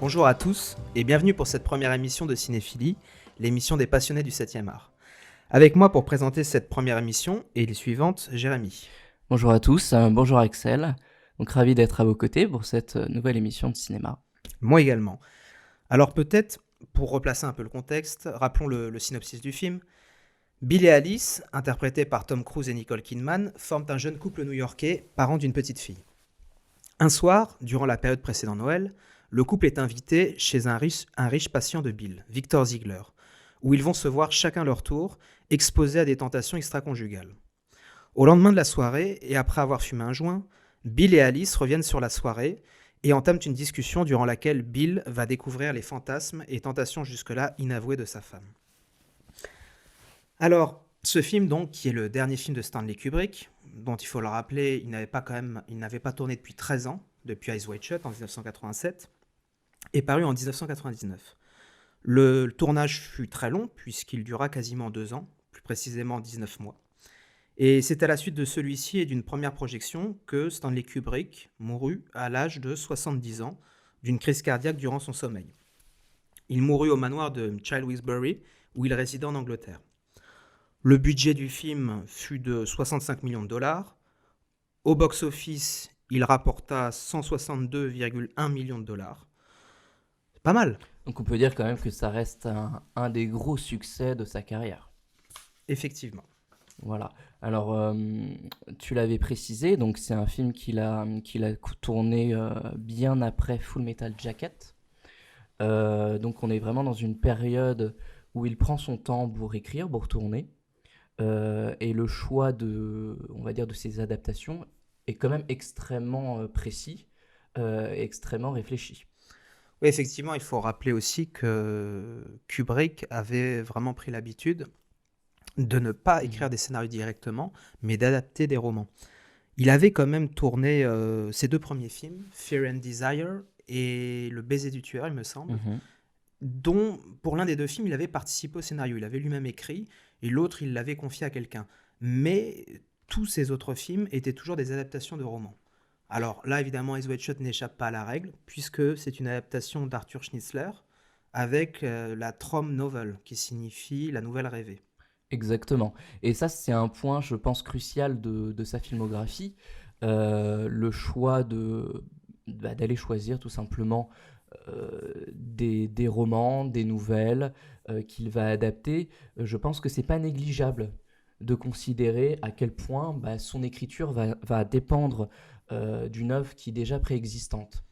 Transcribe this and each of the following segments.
Bonjour à tous et bienvenue pour cette première émission de Cinéphilie, l'émission des passionnés du 7e art. Avec moi pour présenter cette première émission et les suivantes, Jérémy. Bonjour à tous, bonjour Axel. Donc ravi d'être à vos côtés pour cette nouvelle émission de cinéma. Moi également. Alors peut-être, pour replacer un peu le contexte, rappelons le synopsis du film. Bill et Alice, interprétés par Tom Cruise et Nicole Kidman, forment un jeune couple new-yorkais, parents d'une petite fille. Un soir, durant la période précédant Noël, le couple est invité chez un riche patient de Bill, Victor Ziegler, où ils vont se voir chacun leur tour, exposés à des tentations extra-conjugales. Au lendemain de la soirée, et après avoir fumé un joint, Bill et Alice reviennent sur la soirée et entament une discussion durant laquelle Bill va découvrir les fantasmes et tentations jusque-là inavouées de sa femme. Alors, ce film, donc, qui est le dernier film de Stanley Kubrick, dont il faut le rappeler, il n'avait pas tourné depuis 13 ans, depuis Eyes Wide Shut en 1987, est paru en 1999. Le tournage fut très long, puisqu'il dura quasiment 2 ans, plus précisément 19 mois. Et c'est à la suite de celui-ci et d'une première projection que Stanley Kubrick mourut à l'âge de 70 ans d'une crise cardiaque durant son sommeil. Il mourut au manoir de Chilwell-Bury, où il résidait en Angleterre. Le budget du film fut de 65 millions de dollars. Au box-office, il rapporta 162,1 millions de dollars. C'est pas mal, Donc on peut dire quand même que ça reste un des gros succès de sa carrière. effectivement. Voilà. Alors tu l'avais précisé, donc c'est un film qu'il a tourné bien après Full Metal Jacket. Donc on est vraiment dans une période où il prend son temps pour écrire, pour tourner. Et le choix on va dire, de ces adaptations est quand même extrêmement précis, extrêmement réfléchi. Oui, effectivement, il faut rappeler aussi que Kubrick avait vraiment pris l'habitude de ne pas Mhm. écrire des scénarios directement, mais d'adapter des romans. Il avait quand même tourné ses 2 premiers films, Fear and Desire et Le baiser du tueur, il me semble, Mhm. dont pour l'un des 2 films, il avait participé au scénario. Il avait lui-même écrit et l'autre, il l'avait confié à quelqu'un. Mais tous ces autres films étaient toujours des adaptations de romans. Alors là, évidemment, Eyes Wide Shut n'échappe pas à la règle, puisque c'est une adaptation d'Arthur Schnitzler avec la Trome Novel, qui signifie la nouvelle rêvée. Exactement. Et ça, c'est un point, je pense, crucial de sa filmographie. Le choix d'aller choisir tout simplement des romans, des nouvelles qu'il va adapter. Je pense que c'est pas négligeable de considérer à quel point son écriture va dépendre d'une œuvre qui est déjà préexistante.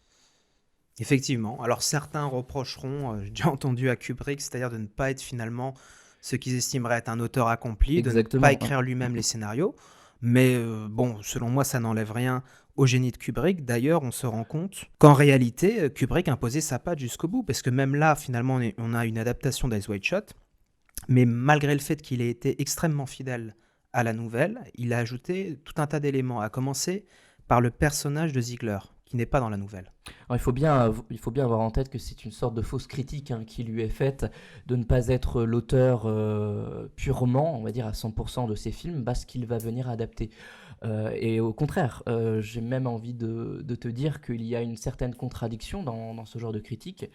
Effectivement. Alors certains reprocheront, j'ai déjà entendu à Kubrick, c'est-à-dire de ne pas être finalement ce qu'ils estimeraient être un auteur accompli, de ne pas Exactement, hein. écrire lui-même les scénarios. Mais bon, selon moi, ça n'enlève rien au génie de Kubrick. D'ailleurs, on se rend compte qu'en réalité, Kubrick imposait sa patte jusqu'au bout, parce que même là, finalement, on a une adaptation d'Eyes Wide Shut, mais malgré le fait qu'il ait été extrêmement fidèle à la nouvelle, il a ajouté tout un tas d'éléments, à commencer par le personnage de Ziegler, qui n'est pas dans la nouvelle. Alors, il faut bien avoir en tête que c'est une sorte de fausse critique, hein, qui lui est faite de ne pas être l'auteur purement, on va dire à 100% de ses films, parce qu'il va venir adapter. Et au contraire, j'ai même envie de te dire qu'il y a une certaine contradiction dans ce genre de critique,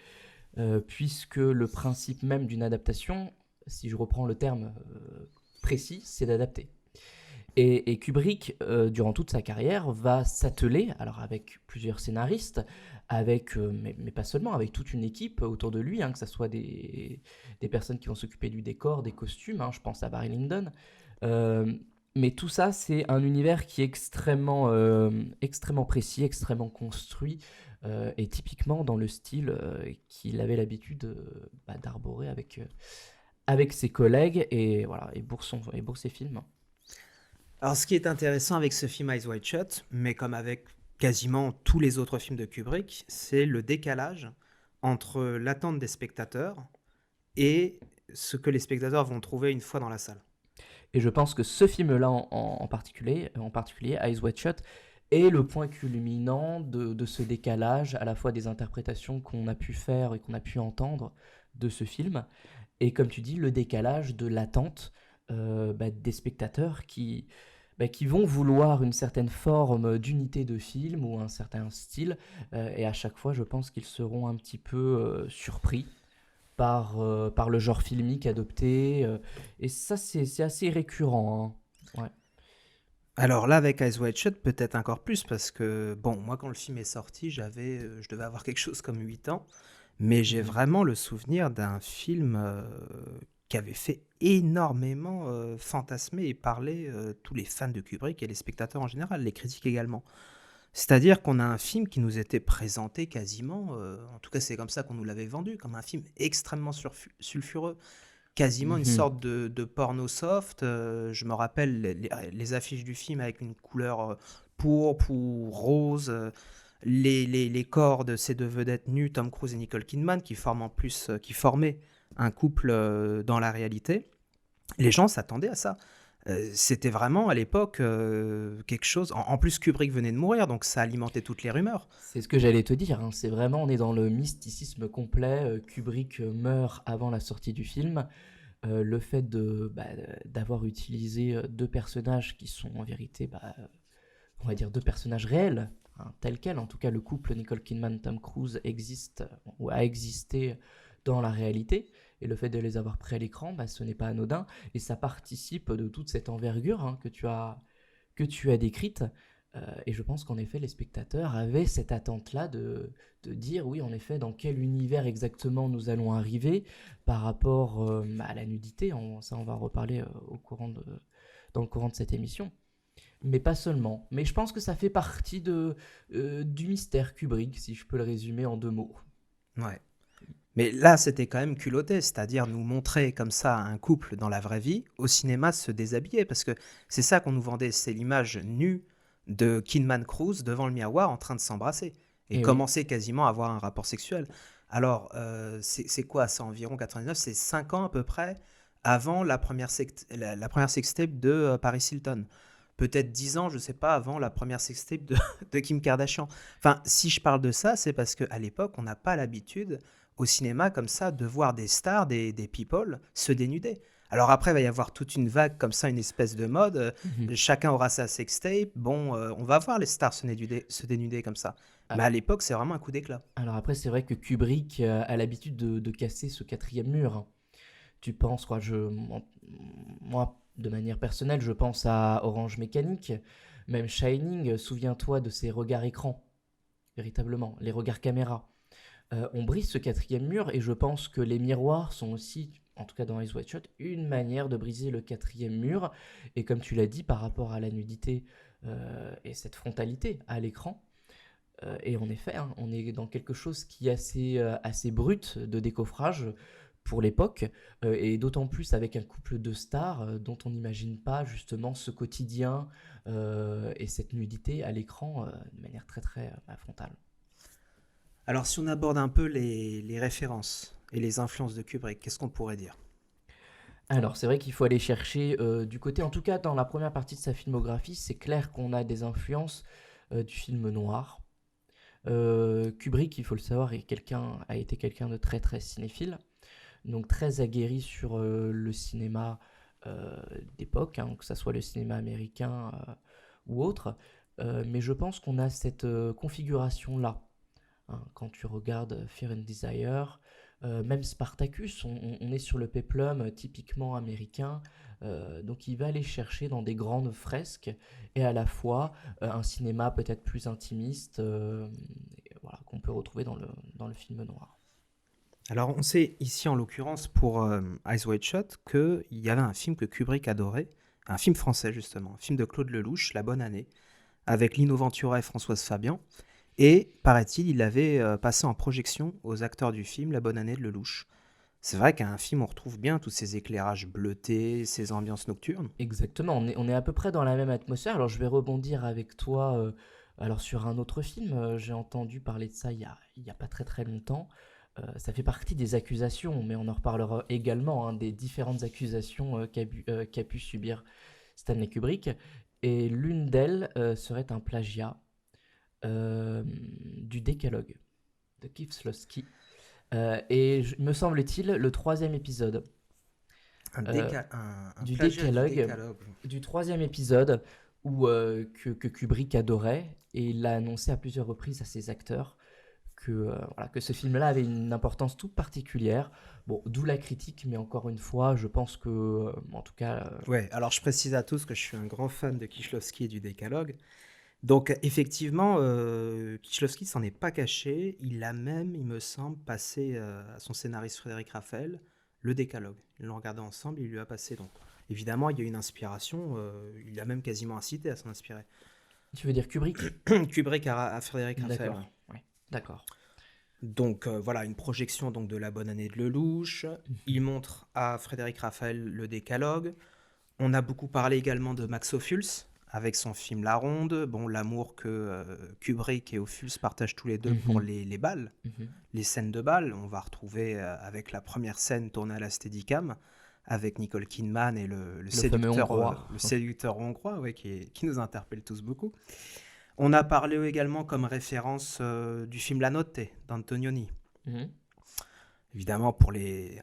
puisque le principe même d'une adaptation, si je reprends le terme précis, c'est d'adapter. Et Kubrick, durant toute sa carrière, va s'atteler, alors avec plusieurs scénaristes, mais pas seulement, avec toute une équipe autour de lui, hein, que ce soit des personnes qui vont s'occuper du décor, des costumes, hein, je pense à Barry Lyndon. Euh, mais tout ça, c'est un univers qui est extrêmement précis, extrêmement construit, et typiquement dans le style qu'il avait l'habitude d'arborer avec ses collègues, et voilà, et pour ses films. Alors, ce qui est intéressant avec ce film Eyes Wide Shut, mais comme avec quasiment tous les autres films de Kubrick, c'est le décalage entre l'attente des spectateurs et ce que les spectateurs vont trouver une fois dans la salle. Et je pense que ce film-là en particulier, Eyes Wide Shut, est le point culminant de ce décalage, à la fois des interprétations qu'on a pu faire et qu'on a pu entendre de ce film, et comme tu dis, le décalage de l'attente des spectateurs qui vont vouloir une certaine forme d'unité de film ou un certain style, et à chaque fois, je pense qu'ils seront un petit peu surpris par le genre filmique adopté, et ça, c'est assez récurrent, hein. Ouais. Alors là, avec Eyes Wide Shut, peut-être encore plus, parce que, bon, moi, quand le film est sorti, je devais avoir quelque chose comme 8 ans, mais j'ai Mhm. vraiment le souvenir d'un film qui avait fait énormément fantasmer et parler tous les fans de Kubrick et les spectateurs en général, les critiques également. C'est-à-dire qu'on a un film qui nous était présenté quasiment, en tout cas c'est comme ça qu'on nous l'avait vendu, comme un film extrêmement sulfureux, quasiment une Mhm. sorte de porno soft. Je me rappelle les affiches du film avec une couleur pourpre ou rose, les corps de ces deux vedettes nues, Tom Cruise et Nicole Kidman, qui formaient un couple dans la réalité. Les gens s'attendaient à ça. C'était vraiment à l'époque quelque chose. En plus, Kubrick venait de mourir, donc ça alimentait toutes les rumeurs. C'est ce que j'allais te dire, hein. C'est vraiment, on est dans le mysticisme complet. Kubrick meurt avant la sortie du film. Le fait d'avoir utilisé deux personnages qui sont en vérité, on va dire deux personnages réels, hein, tels quels. En tout cas, le couple Nicole Kidman-Tom Cruise existe ou a existé dans la réalité. Et le fait de les avoir pris à l'écran, ce n'est pas anodin. Et ça participe de toute cette envergure, hein, que tu as décrite. Et je pense qu'en effet, les spectateurs avaient cette attente-là de dire, oui, en effet, dans quel univers exactement nous allons arriver par rapport à la nudité. Ça, on va en reparler dans le courant de cette émission. Mais pas seulement. Mais je pense que ça fait partie du mystère Kubrick, si je peux le résumer en deux mots. Ouais. Mais là, c'était quand même culotté, c'est-à-dire nous montrer comme ça un couple dans la vraie vie, au cinéma se déshabiller, parce que c'est ça qu'on nous vendait, c'est l'image nue de Kidman Cruise devant le miroir en train de s'embrasser et Et oui, commencer quasiment à avoir un rapport sexuel. Alors, c'est quoi? C'est environ 99, c'est 5 ans à peu près avant la première sextape de Paris Hilton. Peut-être 10 ans, je sais pas, avant la première sextape de Kim Kardashian. Enfin, si je parle de ça, c'est parce qu'à l'époque, on n'a pas l'habitude au cinéma comme ça de voir des stars, des people se dénuder. Alors après, il va y avoir toute une vague comme ça, une espèce de mode. mhm. Chacun aura sa sextape. Bon, on va voir les stars se dénuder comme ça. Mais Ah, à l'époque, c'est vraiment un coup d'éclat. alors après, c'est vrai que Kubrick a l'habitude de casser ce quatrième mur, hein. Tu penses, quoi, moi, de manière personnelle, je pense à Orange Mécanique, même Shining, souviens-toi de ces regards écran, véritablement, les regards caméra. On brise ce quatrième mur et je pense que les miroirs sont aussi, en tout cas dans Eyes Wide Shut, une manière de briser le quatrième mur. Et comme tu l'as dit, par rapport à la nudité et cette frontalité à l'écran, et en effet, hein, on est dans quelque chose qui est assez brut de décoffrage pour l'époque, et d'autant plus avec un couple de stars dont on n'imagine pas justement ce quotidien et cette nudité à l'écran de manière très très frontale. Alors si on aborde un peu les références et les influences de Kubrick, qu'est-ce qu'on pourrait dire? Alors, c'est vrai qu'il faut aller chercher du côté, en tout cas dans la première partie de sa filmographie, c'est clair qu'on a des influences du film noir. Kubrick, il faut le savoir, a été quelqu'un de très très cinéphile, donc très aguerri sur le cinéma d'époque, hein, que ce soit le cinéma américain ou autre. Mais je pense qu'on a cette configuration-là, hein. Quand tu regardes Fear and Desire, même Spartacus, on est sur le péplum typiquement américain. Donc il va aller chercher dans des grandes fresques et à la fois un cinéma peut-être plus intimiste, voilà, qu'on peut retrouver dans le film noir. Alors on sait ici en l'occurrence pour Eyes Wide Shut qu'il y avait un film que Kubrick adorait, un film français justement, un film de Claude Lelouch, La Bonne Année, avec Lino Ventura et Françoise Fabian. Et, paraît-il, il avait passé en projection aux acteurs du film La Bonne Année de Lelouch. C'est vrai qu'un film, on retrouve bien tous ces éclairages bleutés, ces ambiances nocturnes. Exactement, on est à peu près dans la même atmosphère. Alors je vais rebondir avec toi alors sur un autre film. J'ai entendu parler de ça il y a pas très très longtemps. Ça fait partie des accusations, mais on en reparlera également, hein, des différentes accusations qu'a pu subir Stanley Kubrick. Et l'une d'elles serait un plagiat du Décalogue de Kieslowski. Et me semble-t-il, le troisième épisode Un, euh, un du plagiat du Décalogue, décalogue. du troisième épisode, que Kubrick adorait, et il l'a annoncé à plusieurs reprises à ses acteurs voilà, que ce film-là avait une importance toute particulière. Bon, d'où la critique, mais encore une fois, je pense que, en tout cas, Ouais, alors je précise à tous que je suis un grand fan de Kieślowski et du Décalogue. Donc effectivement, Kieślowski s'en est pas caché. Il a même, il me semble, passé à son scénariste Frédéric Raphaël le Décalogue. Ils l'ont regardé ensemble, il lui a passé donc. Évidemment, il y a une inspiration, il a même quasiment incité à s'en inspirer. tu veux dire Kubrick? Kubrick à Frédéric Raphaël, D'accord, ouais. ouais, d'accord. Donc voilà, une projection donc de La Bonne Année de Lelouch. Il montre à Frédéric Raphaël le Décalogue. On a beaucoup parlé également de Max Ophuls avec son film La Ronde. Bon, l'amour que Kubrick et Ophuls partagent tous les deux pour Mhm, les balles, mhm. les scènes de balles. On va retrouver avec la première scène tournée à la Steadicam avec Nicole Kidman et Le fameux Hongrois. le séducteur hongrois, ouais, qui nous interpelle tous beaucoup. On a parlé également comme référence du film La Notte d'Antonioni. Mhm. Évidemment pour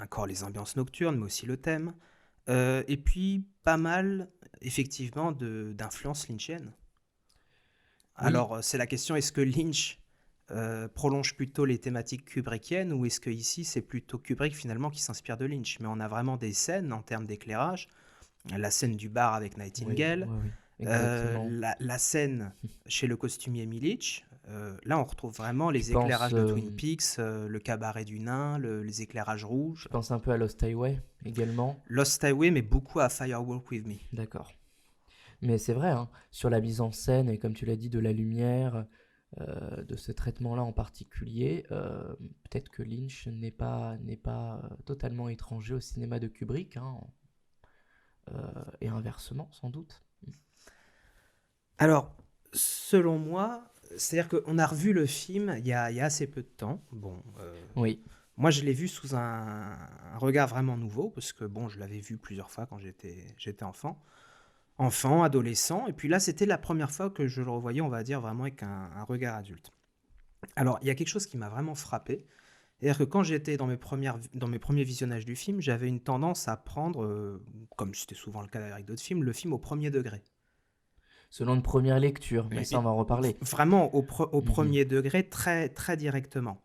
encore les ambiances nocturnes, mais aussi le thème. Et puis pas mal, effectivement, d'influence lynchienne. Oui, Alors c'est la question, est-ce que Lynch prolonge plutôt les thématiques kubrickiennes ou est-ce que ici c'est plutôt Kubrick finalement qui s'inspire de Lynch? Mais on a vraiment des scènes en termes d'éclairage, la scène du bar avec oui, Nightingale, oui, oui, exactement. la scène chez le costumier Milic. Là, on retrouve vraiment Tu les penses, éclairages de Twin Peaks, le cabaret du nain, les éclairages tu rouges. penses un peu à Lost Highway également? Lost Highway, mais beaucoup à Firewalk With Me. D'accord. Mais c'est vrai, hein, sur la mise en scène, et comme tu l'as dit, de la lumière, de ce traitement-là en particulier, peut-être que Lynch n'est pas totalement étranger au cinéma de Kubrick, hein, et inversement, sans doute. Alors, selon moi, c'est-à-dire qu'on a revu le film il y a assez peu de temps. Bon, Oui, moi, je l'ai vu sous un regard vraiment nouveau, parce que bon, je l'avais vu plusieurs fois quand j'étais enfant, adolescent, et puis là, c'était la première fois que je le revoyais, on va dire, vraiment avec un regard adulte. Alors, il y a quelque chose qui m'a vraiment frappé, c'est-à-dire que quand j'étais dans mes premiers visionnages du film, j'avais une tendance à prendre, comme c'était souvent le cas avec d'autres films, le film au premier degré. selon une première lecture, mais ça on Et va en reparler. vraiment au Mhm. premier degré, très, très directement.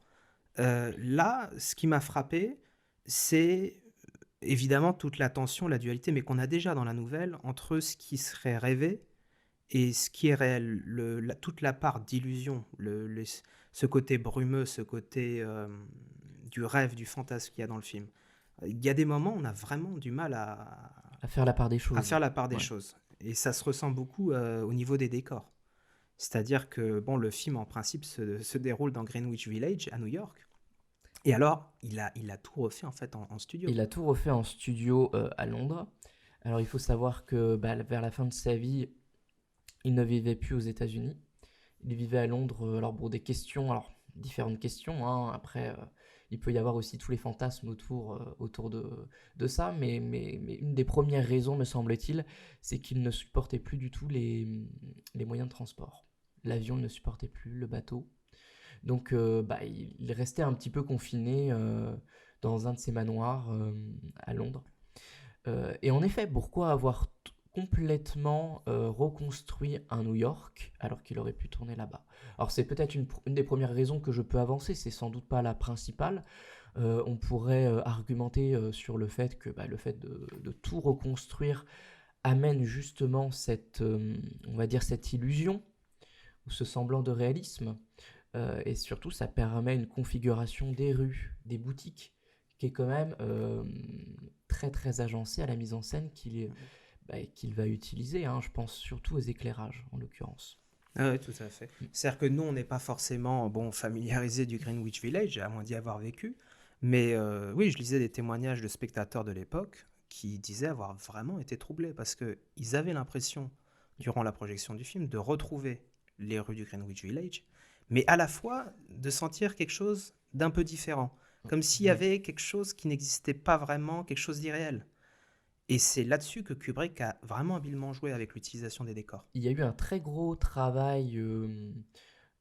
Là, ce qui m'a frappé, c'est évidemment toute la tension, la dualité, mais qu'on a déjà dans la nouvelle entre ce qui serait rêvé et ce qui est réel. Toute la part d'illusion, ce côté brumeux, ce côté du rêve, du fantasme qu'il y a dans le film. Il y a des moments où on a vraiment du mal À faire la part des à choses. faire la part des Ouais. choses. Et ça se ressent beaucoup au niveau des décors. C'est-à-dire que bon, le film, en principe, se déroule dans Greenwich Village, à New York. Et alors, il a tout refait en fait en studio. Il a tout refait en studio à Londres. Alors il faut savoir que bah, vers la fin de sa vie, il ne vivait plus aux États-Unis. Il vivait à Londres, alors pour des questions, alors différentes questions, hein. Après, il peut y avoir aussi tous les fantasmes autour de ça, mais une des premières raisons, me semble-t-il, c'est qu'il ne supportait plus du tout les moyens de transport. L'avion ne supportait plus, le bateau. Donc, bah, il restait un petit peu confiné dans un de ses manoirs à Londres. Et en effet, pourquoi avoir complètement reconstruit un New York alors qu'il aurait pu tourner là-bas? Alors c'est peut-être une des premières raisons que je peux avancer, c'est sans doute pas la principale. On pourrait argumenter sur le fait que bah, le fait de tout reconstruire amène justement on va dire cette illusion ou ce semblant de réalisme. Et surtout, ça permet une configuration des rues, des boutiques, qui est quand même très très agencée à la mise en scène qu'il va utiliser, hein. Je pense surtout aux éclairages en l'occurrence. Ah oui, tout à fait. C'est-à-dire que nous, on n'est pas forcément bon, familiarisés du Greenwich Village, à moins d'y avoir vécu. Mais oui, je lisais des témoignages de spectateurs de l'époque qui disaient avoir vraiment été troublés parce qu'ils avaient l'impression, durant la projection du film, de retrouver les rues du Greenwich Village, mais à la fois de sentir quelque chose d'un peu différent, comme s'il y Mhm. avait quelque chose qui n'existait pas vraiment, quelque chose d'irréel. Et c'est là-dessus que Kubrick a vraiment habilement joué avec l'utilisation des décors. Il y a eu un très gros travail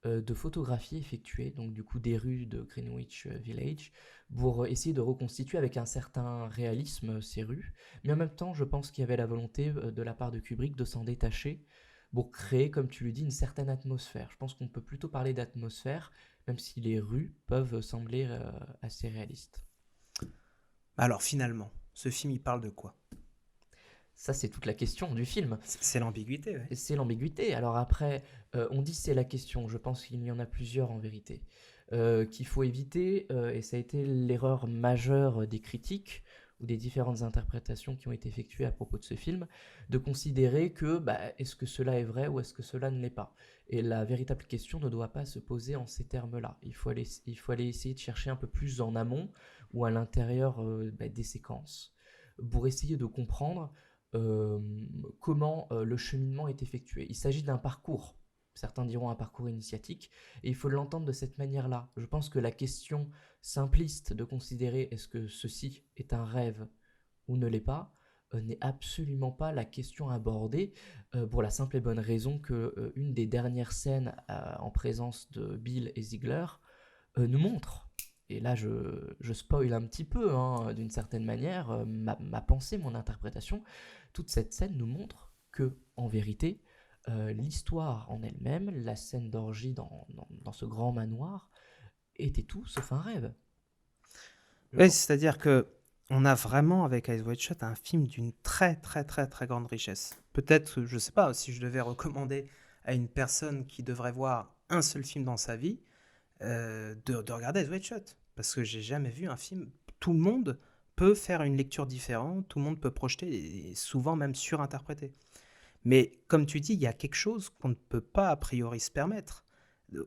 de photographie effectué, donc du coup des rues de Greenwich Village, pour essayer de reconstituer avec un certain réalisme ces rues. Mais en même temps, je pense qu'il y avait la volonté de la part de Kubrick de s'en détacher pour créer, comme tu le dis, une certaine atmosphère. Je pense qu'on peut plutôt parler d'atmosphère, même si les rues peuvent sembler assez réalistes. Alors finalement, ce film, il parle de quoi? Ça, c'est toute la question du film. C'est l'ambiguïté, ouais. Et c'est l'ambiguïté. Alors après, on dit c'est la question. Je pense qu'il y en a plusieurs en vérité. Qu'il faut éviter, et ça a été l'erreur majeure des critiques ou des différentes interprétations qui ont été effectuées à propos de ce film, de considérer que est-ce que cela est vrai ou est-ce que cela ne l'est pas. Et la véritable question ne doit pas se poser en ces termes-là. Il faut aller essayer de chercher un peu plus en amont ou à l'intérieur des séquences pour essayer de comprendre euh, comment le cheminement est effectué. Il s'agit d'un parcours. Certains diront un parcours initiatique, et il faut l'entendre de cette manière-là. Je pense que la question simpliste de considérer est-ce que ceci est un rêve ou ne l'est pas, n'est absolument pas la question abordée, pour la simple et bonne raison que une des dernières scènes en présence de Bill et Ziegler nous montre, et là je spoil un petit peu d'une certaine manière, ma pensée, mon interprétation, toute cette scène nous montre que, en vérité, l'histoire en elle-même, la scène d'orgie dans ce grand manoir, était tout sauf un rêve. Oui, c'est-à-dire que on a vraiment avec Eyes Wide Shut un film d'une très très très très grande richesse. Peut-être, je sais pas, si je devais recommander à une personne qui devrait voir un seul film dans sa vie, de regarder Eyes Wide Shut. Parce que j'ai jamais vu un film. Tout le monde peut faire une lecture différente, tout le monde peut projeter, et souvent même surinterpréter. Mais comme tu dis, il y a quelque chose qu'on ne peut pas a priori se permettre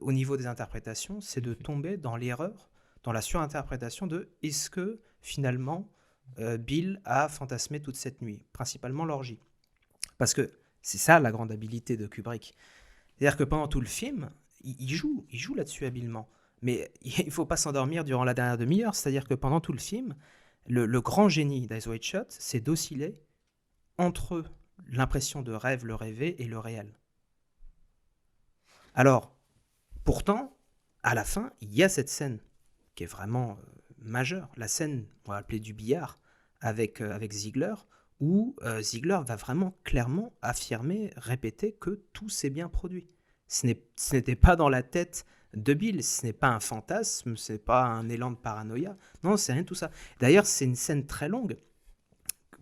au niveau des interprétations, c'est de tomber dans l'erreur, dans la surinterprétation de est-ce que finalement Bill a fantasmé toute cette nuit, principalement l'orgie. Parce que c'est ça la grande habileté de Kubrick. C'est-à-dire que pendant tout le film, il joue là-dessus habilement. Mais il ne faut pas s'endormir durant la dernière demi-heure, c'est-à-dire que pendant tout le film, le grand génie d'Eyes Wide Shut, c'est d'osciller entre l'impression de rêve, le rêvé, et le réel. Alors, pourtant, à la fin, il y a cette scène qui est vraiment majeure. La scène, on va l'appeler du billard, avec Ziegler, où Ziegler va vraiment clairement affirmer, répéter que tout s'est bien produit. Ce n'était pas dans la tête de Bill, ce n'est pas un fantasme, ce n'est pas un élan de paranoïa. Non, c'est rien de tout ça. D'ailleurs, c'est une scène très longue.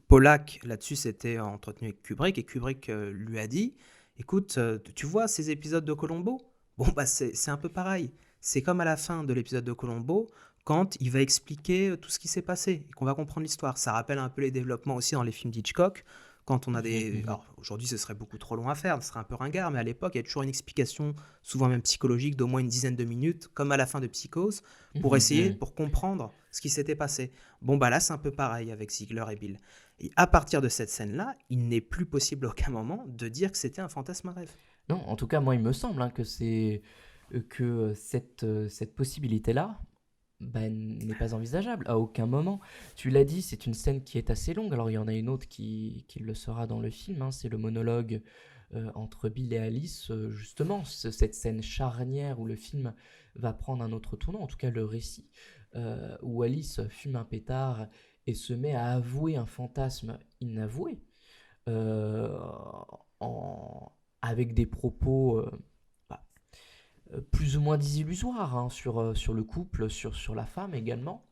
Pollack, là-dessus, s'était entretenu avec Kubrick, et Kubrick lui a dit, écoute, tu vois ces épisodes de Columbo? Bon, c'est un peu pareil. C'est comme à la fin de l'épisode de Columbo, quand il va expliquer tout ce qui s'est passé, et qu'on va comprendre l'histoire. Ça rappelle un peu les développements aussi dans les films d'Hitchcock, quand on a des... Alors, aujourd'hui, ce serait beaucoup trop long à faire, ce serait un peu ringard, mais à l'époque, il y a toujours une explication, souvent même psychologique, d'au moins une dizaine de minutes, comme à la fin de Psychose, pour essayer, pour comprendre ce qui s'était passé. Bon, bah là, c'est un peu pareil avec Ziegler et Bill. Et à partir de cette scène-là, il n'est plus possible à aucun moment de dire que c'était un fantasme, un rêve. Non, en tout cas, moi, il me semble que cette possibilité-là n'est pas envisageable à aucun moment. Tu l'as dit, c'est une scène qui est assez longue. Alors, il y en a une autre qui le sera dans le film, c'est le monologue entre Bill et Alice. Justement, cette scène charnière où le film va prendre un autre tournant, en tout cas le récit, où Alice fume un pétard et se met à avouer un fantasme inavoué, euh, avec des propos bah, plus ou moins désillusoires sur le couple, sur la femme également,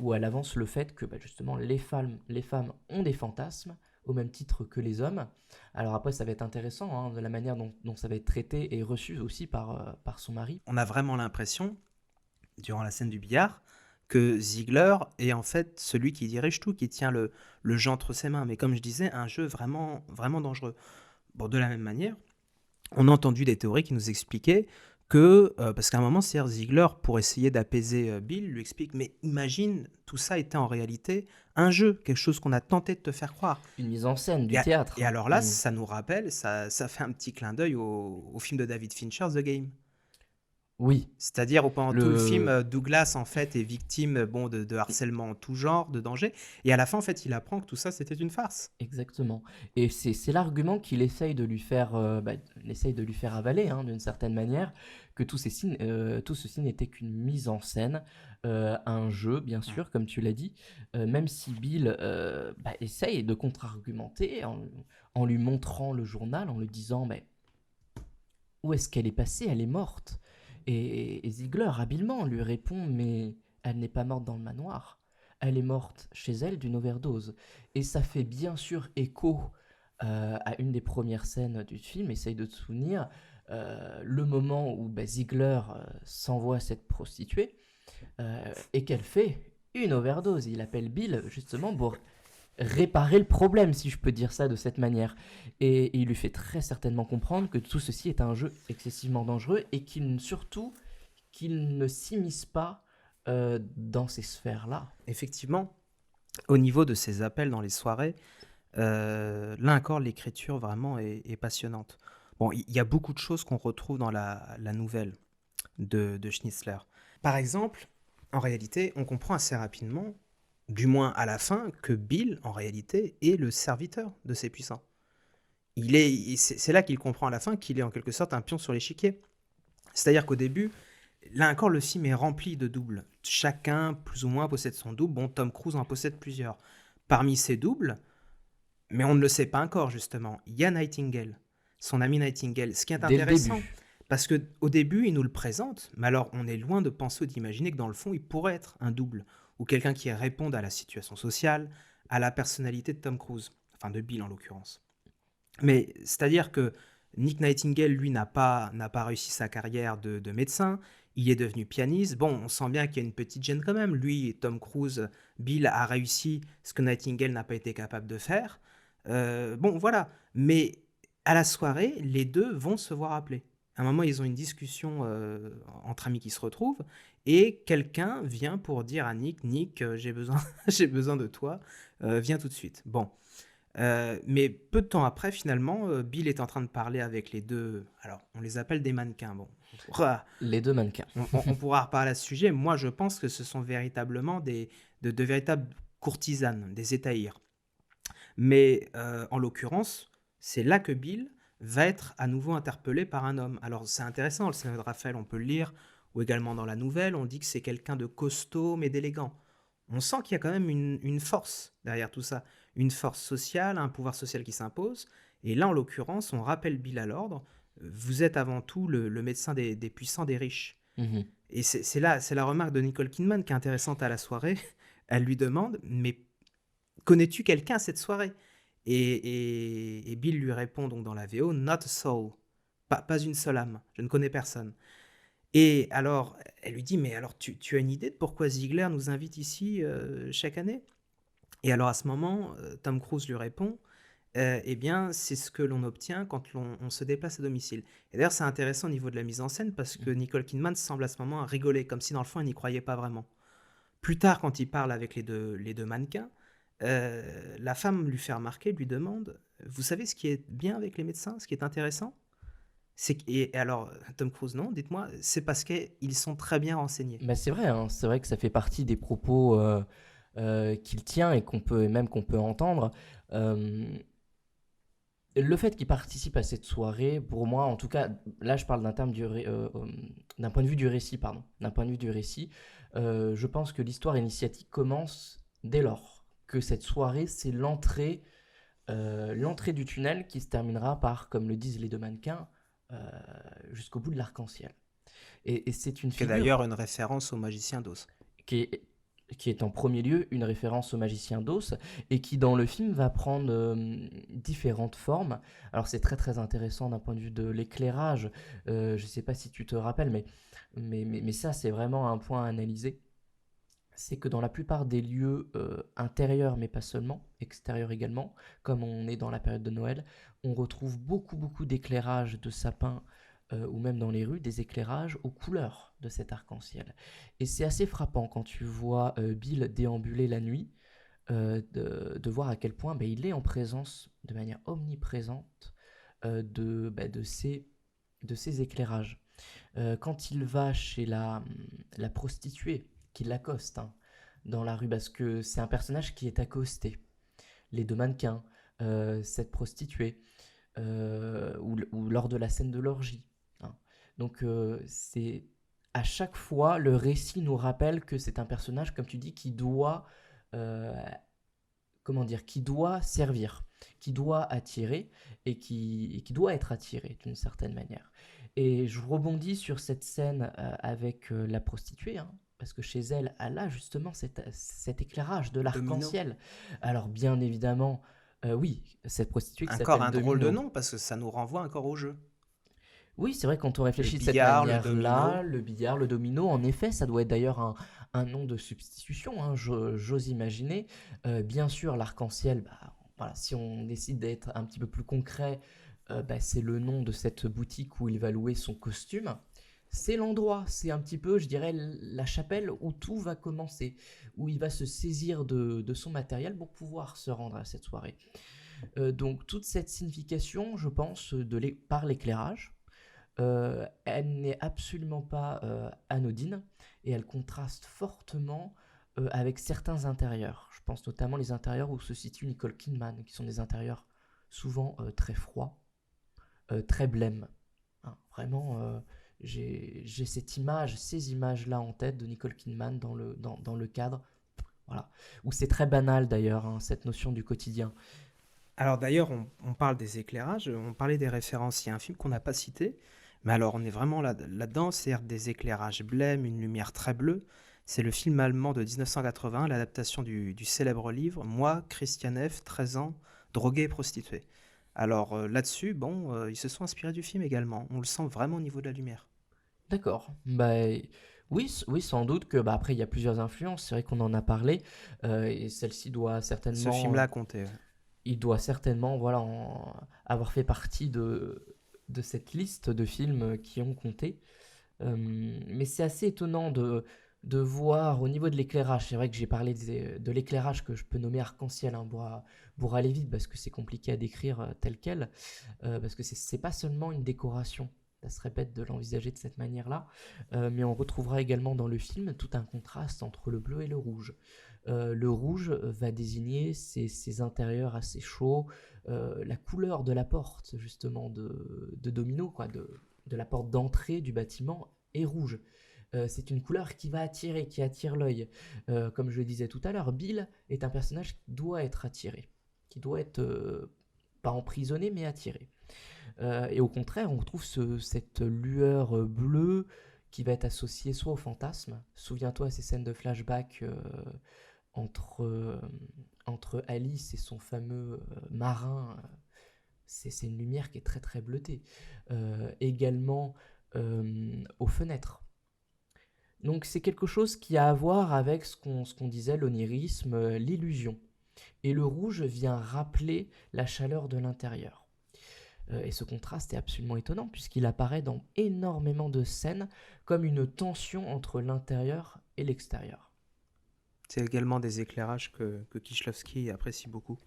où elle avance le fait que justement les femmes ont des fantasmes au même titre que les hommes. Alors après, ça va être intéressant de la manière dont ça va être traité et reçu aussi par son mari. On a vraiment l'impression, durant la scène du billard, que Ziegler est en fait celui qui dirige tout, qui tient le jeu entre ses mains. Mais comme je disais, un jeu vraiment, vraiment dangereux. Bon, de la même manière, on a entendu des théories qui nous expliquaient que, parce qu'à un moment, c'est Ziegler, pour essayer d'apaiser Bill, lui explique, mais imagine, tout ça était en réalité un jeu, quelque chose qu'on a tenté de te faire croire. Une mise en scène, du Et, théâtre. et alors là, ça nous rappelle, ça fait un petit clin d'œil au film de David Fincher, The Game. Oui, C'est-à-dire où pendant tout le film, le Douglas en fait est victime bon de harcèlement en tout genre, de danger, et à la fin en fait il apprend que tout ça c'était une farce. exactement. Et c'est l'argument qu'il essaye de lui faire, il essaye de lui faire avaler, hein, d'une certaine manière, que tout ceci n'était qu'une mise en scène, un jeu, bien Mm. sûr, comme tu l'as dit. Même si Bill essaye de contre-argumenter en lui montrant le journal, en lui disant, mais où est-ce qu'elle est passée? Elle est morte. Et Ziegler, habilement, lui répond, mais elle n'est pas morte dans le manoir. Elle est morte chez elle d'une overdose. Et ça fait bien sûr écho à une des premières scènes du film. Essaye de te souvenir le moment où Ziegler s'envoie cette prostituée et qu'elle fait une overdose. Il appelle Bill justement pour réparer le problème, si je peux dire ça de cette manière. Et il lui fait très certainement comprendre que tout ceci est un jeu excessivement dangereux et surtout qu'il ne s'immisce pas dans ces sphères-là. Effectivement, au niveau de ces appels dans les soirées, là encore l'écriture vraiment est passionnante. Bon, il y a beaucoup de choses qu'on retrouve dans la nouvelle de Schnitzler. Par exemple, en réalité, on comprend assez rapidement, du moins à la fin, que Bill, en réalité, est le serviteur de ces puissants. C'est là qu'il comprend à la fin qu'il est en quelque sorte un pion sur l'échiquier. C'est-à-dire qu'au début, là encore, le film est rempli de doubles. Chacun, plus ou moins, possède son double. Bon, Tom Cruise en possède plusieurs. Parmi ces doubles, mais on ne le sait pas encore, justement, il y a Nightingale, son ami Nightingale. Ce qui est Dès le intéressant, début. parce qu'au début, il nous le présente, mais alors on est loin de penser ou d'imaginer que dans le fond, il pourrait être un double, ou quelqu'un qui réponde à la situation sociale, à la personnalité de Tom Cruise, enfin de Bill en l'occurrence. Mais c'est-à-dire que Nick Nightingale, lui, n'a pas réussi sa carrière de médecin. Il est devenu pianiste. Bon, on sent bien qu'il y a une petite gêne quand même. Lui, Tom Cruise, Bill a réussi ce que Nightingale n'a pas été capable de faire. Bon, voilà. Mais à la soirée, les deux vont se voir appeler. À un moment, ils ont une discussion entre amis qui se retrouvent et quelqu'un vient pour dire à Nick, j'ai besoin, j'ai besoin de toi, viens tout de suite. Bon, mais peu de temps après, finalement, Bill est en train de parler avec les deux. Alors, on les appelle des mannequins. Bon, Les deux mannequins. on pourra reparler à ce sujet. Moi, je pense que ce sont véritablement de véritables courtisanes, des étahirs. Mais en l'occurrence, c'est là que Bill va être à nouveau interpellé par un homme. Alors, c'est intéressant, le scénario de Raphaël, on peut le lire, ou également dans la nouvelle, on dit que c'est quelqu'un de costaud mais d'élégant. On sent qu'il y a quand même une force derrière tout ça, une force sociale, un pouvoir social qui s'impose. Et là, en l'occurrence, on rappelle Bill à l'ordre. Vous êtes avant tout le médecin des puissants, des riches. Mhm. Et c'est la remarque de Nicole Kidman qui est intéressante à la soirée. Elle lui demande, mais connais-tu quelqu'un à cette soirée et Bill lui répond donc dans la VO, not a soul, pas une seule âme, je ne connais personne. Et alors, elle lui dit, mais alors tu as une idée de pourquoi Ziegler nous invite ici chaque année? Et alors à ce moment, Tom Cruise lui répond, eh bien, c'est ce que l'on obtient quand on se déplace à domicile. Et d'ailleurs, c'est intéressant au niveau de la mise en scène parce que Nicole Kidman semble à ce moment rigoler, comme si dans le fond, elle n'y croyait pas vraiment. Plus tard, quand il parle avec les deux mannequins, la femme lui fait remarquer, lui demande, vous savez ce qui est bien avec les médecins, ce qui est intéressant? Et alors, Tom Cruise, non, dites-moi, c'est parce qu'ils sont très bien renseignés. Bah, c'est vrai, hein, c'est vrai que ça fait partie des propos qu'il tient et qu'on peut entendre. Euh, le fait qu'il participe à cette soirée, pour moi, en tout cas, là je parle d'un point de vue du récit, pardon, d'un point de vue du récit, je pense que l'histoire initiatique commence dès lors que cette soirée, c'est l'entrée du tunnel qui se terminera par, comme le disent les deux mannequins, euh, jusqu'au bout de l'arc-en-ciel. Et c'est une C'est figure d'ailleurs une référence au magicien d'Oz. qui est, qui est en premier lieu une référence au magicien d'Oz et qui dans le film va prendre différentes formes. Alors c'est très très intéressant d'un point de vue de l'éclairage. Je ne sais pas si tu te rappelles, mais ça c'est vraiment un point à analyser. C'est que dans la plupart des lieux intérieurs, mais pas seulement, extérieurs également, comme on est dans la période de Noël, on retrouve beaucoup beaucoup d'éclairages de sapins ou même dans les rues, des éclairages aux couleurs de cet arc-en-ciel. Et c'est assez frappant quand tu vois Bill déambuler la nuit, de voir à quel point il est en présence de manière omniprésente de ces éclairages. Quand il va chez la prostituée qui l'accoste, hein, dans la rue, parce que c'est un personnage qui est accosté. Les deux mannequins, cette prostituée, ou lors de la scène de l'orgie, hein. Donc c'est à chaque fois le récit nous rappelle que c'est un personnage, comme tu dis, qui doit, euh, comment dire, qui doit servir, qui doit attirer et qui doit être attiré d'une certaine manière. Et je rebondis sur cette scène avec la prostituée, hein, parce que chez elle, elle a justement cet éclairage de Domino. l'arc-en-ciel. Alors bien évidemment, oui, cette prostituée qui Encore s'appelle un drôle de Domino. nom, parce que ça nous renvoie encore au jeu. Oui, c'est vrai, quand on Le réfléchit de cette billard, le manière-là, domino. le billard, le domino, en effet, ça doit être d'ailleurs un nom de substitution, hein, j'ose imaginer. Bien sûr, l'arc-en-ciel, bah, voilà, si on décide d'être un petit peu plus concret, bah, c'est le nom de cette boutique où il va louer son costume. C'est l'endroit, c'est un petit peu, je dirais, la chapelle où tout va commencer, où il va se saisir de son matériel pour pouvoir se rendre à cette soirée. Donc toute cette signification, je pense, par l'éclairage, elle n'est absolument pas anodine et elle contraste fortement avec certains intérieurs. Je pense notamment les intérieurs où se situe Nicole Kidman, qui sont des intérieurs souvent très froids, très blêmes, hein. Vraiment, j'ai ces images-là en tête de Nicole Kidman dans le cadre, voilà, où c'est très banal d'ailleurs, hein, cette notion du quotidien. Alors d'ailleurs, on parle des éclairages, on parlait des références. Il y a un film qu'on n'a pas cité, mais alors on est vraiment là-dedans, c'est-à-dire des éclairages blêmes, une lumière très bleue. C'est le film allemand de 1980, l'adaptation du célèbre livre Moi, Christiane F., 13 ans, drogué et prostituée. Alors là-dessus, bon, ils se sont inspirés du film également. On le sent vraiment au niveau de la lumière. D'accord. Bah, oui, oui, sans doute que bah, après il y a plusieurs influences. C'est vrai qu'on en a parlé et celle-ci doit Ce certainement, film-là a compté. Ouais. il doit certainement, voilà, avoir fait partie de cette liste de films qui ont compté. Mais c'est assez étonnant de voir au niveau de l'éclairage. C'est vrai que j'ai parlé de l'éclairage que je peux nommer arc-en-ciel, hein, pour aller vite parce que c'est compliqué à décrire tel quel, parce que c'est pas seulement une décoration. Ça serait bête de l'envisager de cette manière-là, mais on retrouvera également dans le film tout un contraste entre le bleu et le rouge. Le rouge va désigner ces intérieurs assez chauds, la couleur de la porte justement de Domino, quoi, de la porte d'entrée du bâtiment est rouge. C'est une couleur qui va attirer, qui attire l'œil. Comme je le disais tout à l'heure, Bill est un personnage qui doit être attiré, qui doit être pas emprisonné mais attiré. Et au contraire, on retrouve cette lueur bleue qui va être associée soit au fantasme. Souviens-toi à ces scènes de flashback entre, euh, entre Alice et son fameux marin. C'est une lumière qui est très très bleutée. Également aux fenêtres. Donc c'est quelque chose qui a à voir avec ce qu'on disait, l'onirisme, l'illusion. Et le rouge vient rappeler la chaleur de l'intérieur. Et ce contraste est absolument étonnant puisqu'il apparaît dans énormément de scènes comme une tension entre l'intérieur et l'extérieur. C'est également des éclairages que Kieślowski apprécie beaucoup.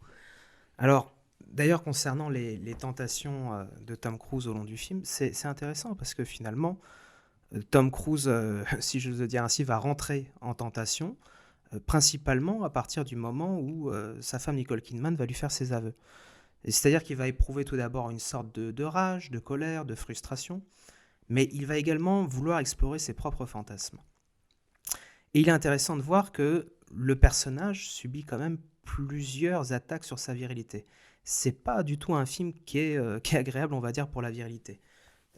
Alors, d'ailleurs, concernant les tentations de Tom Cruise au long du film, c'est intéressant parce que finalement, Tom Cruise, si je veux dire ainsi, va rentrer en tentation, principalement à partir du moment où sa femme Nicole Kidman va lui faire ses aveux. C'est-à-dire qu'il va éprouver tout d'abord une sorte de rage, de colère, de frustration, mais il va également vouloir explorer ses propres fantasmes. Et il est intéressant de voir que le personnage subit quand même plusieurs attaques sur sa virilité. C'est pas du tout un film qui est agréable, on va dire, pour la virilité.